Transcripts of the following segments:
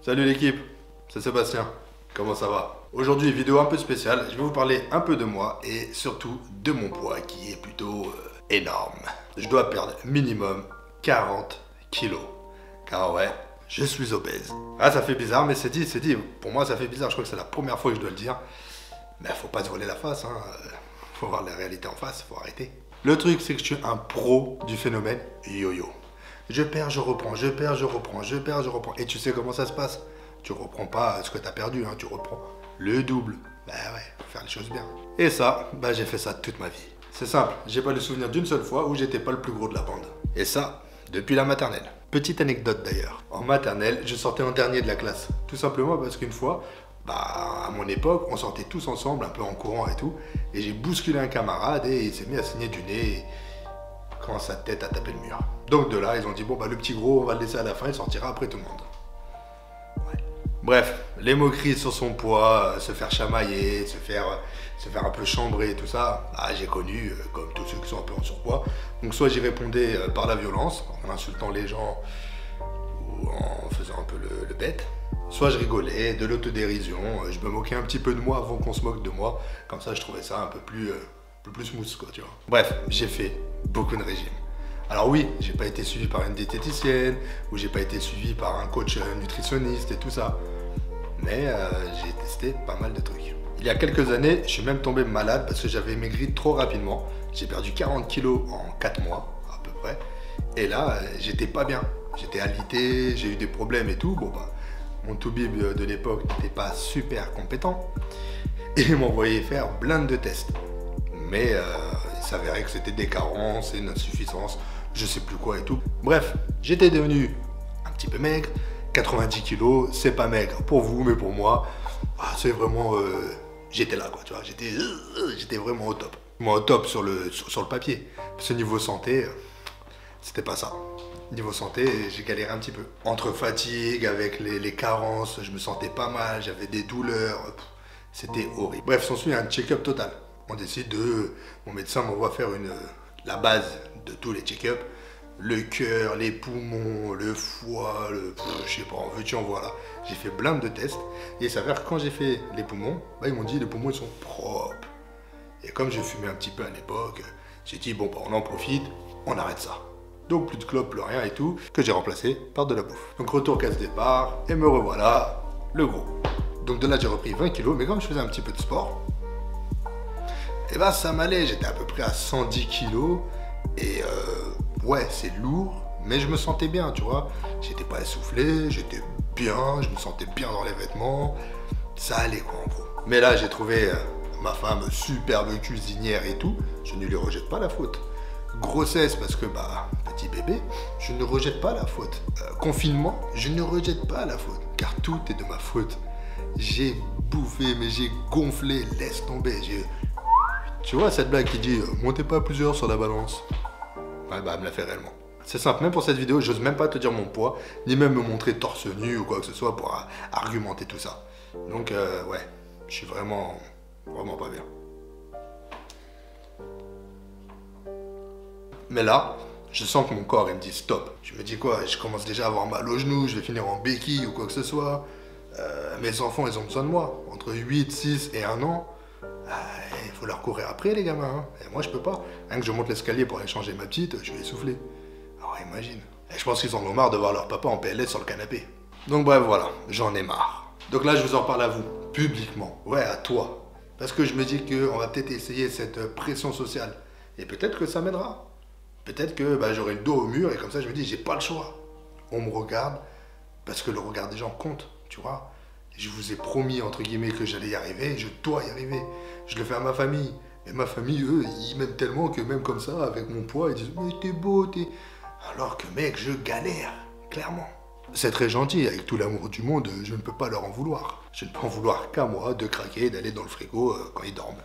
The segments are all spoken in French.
Salut l'équipe, c'est Sébastien, comment ça va? Aujourd'hui, vidéo un peu spéciale, je vais vous parler un peu de moi et surtout de mon poids qui est plutôt énorme. Je dois perdre minimum 40 kilos, car ouais, je suis obèse. Ah, ça fait bizarre, mais c'est dit, pour moi ça fait bizarre, je crois que c'est la première fois que je dois le dire. Mais faut pas se voiler la face, hein. Faut voir la réalité en face, faut arrêter. Le truc, c'est que je suis un pro du phénomène yo-yo. Je perds, je reprends, je perds, je reprends, je perds, je reprends. Et tu sais comment ça se passe? Tu reprends pas ce que tu as perdu, hein, tu reprends le double. Bah ouais, faut faire les choses bien. Et ça, bah j'ai fait ça toute ma vie. C'est simple, j'ai pas le souvenir d'une seule fois où j'étais pas le plus gros de la bande. Et ça, depuis la maternelle. Petite anecdote d'ailleurs. En maternelle, je sortais en dernier de la classe. Tout simplement parce qu'une fois, à mon époque, on sortait tous ensemble, un peu en courant et tout. Et j'ai bousculé un camarade et il s'est mis à saigner du nez. Et quand sa tête a tapé le mur. Donc de là, ils ont dit, bon le petit gros, on va le laisser à la fin, il sortira après tout le monde. Ouais. Bref, les moqueries sur son poids, se faire chamailler, se faire un peu chambrer, tout ça, j'ai connu, comme tous ceux qui sont un peu en surpoids. Donc soit j'y répondais par la violence, en insultant les gens, ou en faisant un peu le bête. Soit je rigolais, de l'autodérision, je me moquais un petit peu de moi avant qu'on se moque de moi. Comme ça, je trouvais ça un peu plus smooth, quoi, tu vois. Bref, j'ai fait beaucoup de régimes. Alors oui, j'ai pas été suivi par une diététicienne, ou j'ai pas été suivi par un coach nutritionniste et tout ça. Mais j'ai testé pas mal de trucs. Il y a quelques années, je suis même tombé malade parce que j'avais maigri trop rapidement. J'ai perdu 40 kilos en 4 mois, à peu près. Et là, j'étais pas bien. J'étais alité, j'ai eu des problèmes et tout. Mon toubib de l'époque n'était pas super compétent. Et il m'envoyait faire plein de tests. Mais il s'avérait que c'était des carences et une insuffisance, je sais plus quoi et tout. Bref, j'étais devenu un petit peu maigre. 90 kilos, c'est pas maigre pour vous, mais pour moi, c'est vraiment... j'étais là, quoi, tu vois. J'étais vraiment au top. Moi, au top sur le papier. Parce que niveau santé, c'était pas ça. Niveau santé, j'ai galéré un petit peu. Entre fatigue, avec les carences, je me sentais pas mal, j'avais des douleurs. C'était horrible. Bref, s'ensuit un check-up total. On décide de... Mon médecin m'envoie faire la base de tous les check-ups. Le cœur, les poumons, le foie, je sais pas, en veux-tu, en voilà. J'ai fait plein de tests. Et il s'avère que quand j'ai fait les poumons, ils m'ont dit les poumons ils sont propres. Et comme je fumais un petit peu à l'époque, j'ai dit on en profite, on arrête ça. Donc plus de clopes, plus rien et tout, que j'ai remplacé par de la bouffe. Donc retour casse départ, et me revoilà, le gros. Donc de là j'ai repris 20 kilos, mais comme je faisais un petit peu de sport, et ça m'allait, j'étais à peu près à 110 kilos, et ouais c'est lourd, mais je me sentais bien, tu vois. J'étais pas essoufflé, j'étais bien, je me sentais bien dans les vêtements, ça allait quoi en gros. Mais là j'ai trouvé ma femme superbe cuisinière et tout, je ne lui rejette pas la faute. Grossesse parce que petit bébé, je ne rejette pas la faute. Confinement, je ne rejette pas la faute, car tout est de ma faute. J'ai bouffé, mais j'ai gonflé, laisse tomber. Tu vois cette blague qui dit montez pas plusieurs sur la balance. Elle me l'a fait réellement. C'est simple, même pour cette vidéo, j'ose même pas te dire mon poids, ni même me montrer torse nu ou quoi que ce soit pour argumenter tout ça. Donc ouais, je suis vraiment pas bien. Mais là, je sens que mon corps, il me dit stop. Je me dis quoi, je commence déjà à avoir mal aux genoux, je vais finir en béquille ou quoi que ce soit. Mes enfants, ils ont besoin de moi. Entre 8, 6 et 1 an, il faut leur courir après, les gamins. Hein. Et moi, je peux pas. Rien que je monte l'escalier pour aller changer ma petite, je vais essouffler. Alors imagine. Et je pense qu'ils en ont marre de voir leur papa en PLS sur le canapé. Donc bref, voilà, j'en ai marre. Donc là, je vous en parle à vous, publiquement. Ouais, à toi. Parce que je me dis qu'on va peut-être essayer cette pression sociale. Et peut-être que ça m'aidera. Peut-être que j'aurai le dos au mur et comme ça je me dis j'ai pas le choix. On me regarde parce que le regard des gens compte, tu vois. Je vous ai promis entre guillemets que j'allais y arriver, je dois y arriver. Je le fais à ma famille. Et ma famille, eux, ils m'aiment tellement que même comme ça, avec mon poids, ils disent mais t'es beau, t'es... Alors que mec, je galère, clairement. C'est très gentil, avec tout l'amour du monde, je ne peux pas leur en vouloir. Je ne peux en vouloir qu'à moi de craquer et d'aller dans le frigo quand ils dorment.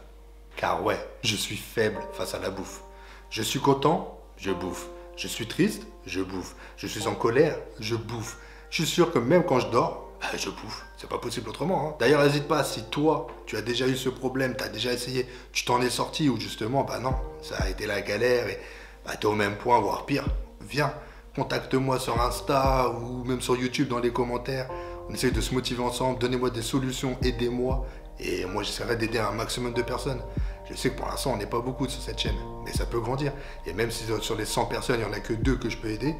Car ouais, je suis faible face à la bouffe. Je suis content, je bouffe. Je suis triste, je bouffe. Je suis en colère, je bouffe. Je suis sûr que même quand je dors, je bouffe. C'est pas possible autrement. Hein. D'ailleurs, n'hésite pas, si toi, tu as déjà eu ce problème, tu as déjà essayé, tu t'en es sorti ou justement, non, ça a été la galère et tu es au même point, voire pire, viens, contacte-moi sur Insta ou même sur YouTube dans les commentaires. On essaye de se motiver ensemble, donnez-moi des solutions, aidez-moi. Et moi, j'essaierai d'aider un maximum de personnes. Je sais que pour l'instant, on n'est pas beaucoup sur cette chaîne, mais ça peut grandir. Et même si sur les 100 personnes, il n'y en a que 2 que je peux aider,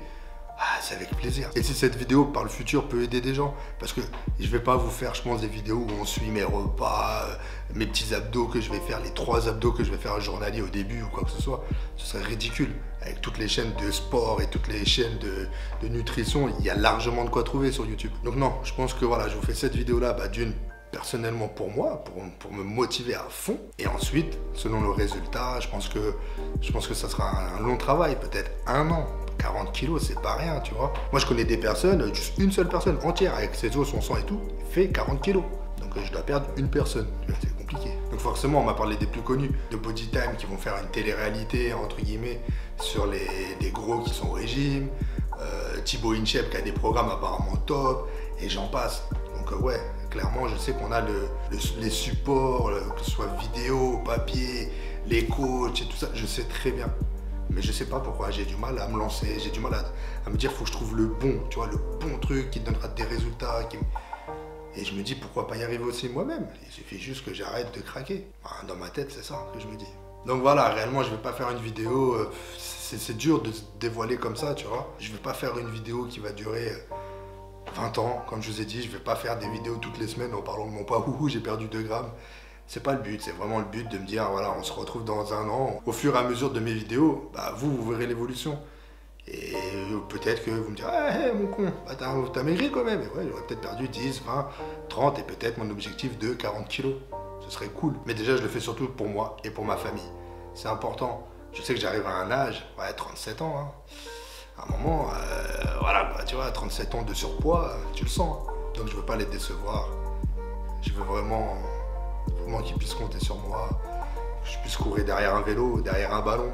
c'est avec plaisir. Et si cette vidéo, par le futur, peut aider des gens, parce que je vais pas vous faire, je pense, des vidéos où on suit mes repas, mes petits abdos que je vais faire, les 3 abdos que je vais faire un journalier au début ou quoi que ce soit, ce serait ridicule. Avec toutes les chaînes de sport et toutes les chaînes de nutrition, il y a largement de quoi trouver sur YouTube. Donc non, je pense que voilà, je vous fais cette vidéo-là, d'une, personnellement pour moi, pour me motiver à fond. Et ensuite, selon le résultat, je pense que ça sera un long travail, peut-être 1 an. 40 kilos, c'est pas rien, tu vois. Moi, je connais des personnes, juste une seule personne entière, avec ses os, son sang et tout, fait 40 kilos. Donc, je dois perdre une personne. C'est compliqué. Donc, forcément, on m'a parlé des plus connus, de Body Time, qui vont faire une télé-réalité, entre guillemets, sur les gros qui sont au régime. Thibaut Inchep, qui a des programmes apparemment top, et j'en passe. Donc, ouais, clairement, je sais qu'on a les supports, que ce soit vidéo, papier, les coachs et tout ça, je sais très bien. Mais je sais pas pourquoi, j'ai du mal à me lancer, j'ai du mal à me dire faut que je trouve le bon, tu vois, le bon truc qui donnera des résultats. Et je me dis pourquoi pas y arriver aussi moi-même. Il suffit juste que j'arrête de craquer. Dans ma tête, c'est ça que je me dis. Donc voilà, réellement, je vais pas faire une vidéo, c'est dur de se dévoiler comme ça, tu vois. Je vais pas faire une vidéo qui va durer 20 ans, comme je vous ai dit, je vais pas faire des vidéos toutes les semaines en parlant de mon poids, j'ai perdu 2 grammes. C'est pas le but, c'est vraiment le but de me dire, voilà, on se retrouve dans 1 an. Au fur et à mesure de mes vidéos, vous verrez l'évolution. Et peut-être que vous me direz, hey, mon con, t'as maigri quand même. Et ouais, j'aurais peut-être perdu 10, 20, 30 et peut-être mon objectif de 40 kilos. Ce serait cool. Mais déjà, je le fais surtout pour moi et pour ma famille. C'est important. Je sais que j'arrive à un âge, 37 ans. Hein. À un moment, voilà, tu vois, 37 ans de surpoids, tu le sens. Donc je veux pas les décevoir. Je veux vraiment qu'ils puissent compter sur moi, que je puisse courir derrière un vélo, derrière un ballon,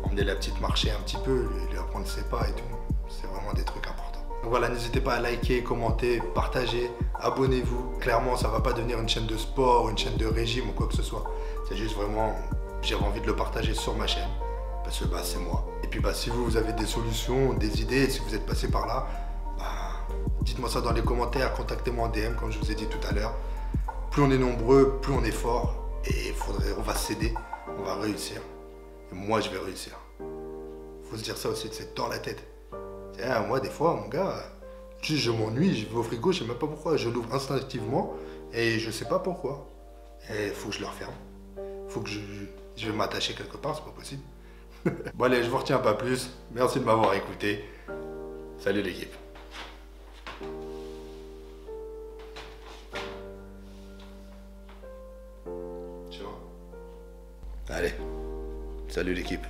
emmener la petite marcher un petit peu, lui apprendre ses pas et tout. C'est vraiment des trucs importants. Donc voilà, n'hésitez pas à liker, commenter, partager, abonnez-vous. Clairement, ça va pas devenir une chaîne de sport, une chaîne de régime ou quoi que ce soit. C'est juste vraiment, j'avais envie de le partager sur ma chaîne, parce que c'est moi. Et puis si vous avez des solutions, des idées, si vous êtes passé par là, dites-moi ça dans les commentaires, contactez-moi en DM comme je vous ai dit tout à l'heure. Plus on est nombreux, plus on est fort. Et on va s'aider, on va réussir. Et moi, je vais réussir. Faut se dire ça aussi, c'est dans la tête. Moi, des fois, mon gars, je m'ennuie, je vais au frigo, je sais même pas pourquoi. Je l'ouvre instinctivement et je sais pas pourquoi. Et il faut que je le referme. Faut que je vais m'attacher quelque part, c'est pas possible. Bon allez, je vous retiens pas plus. Merci de m'avoir écouté. Salut l'équipe. Allez, salut l'équipe.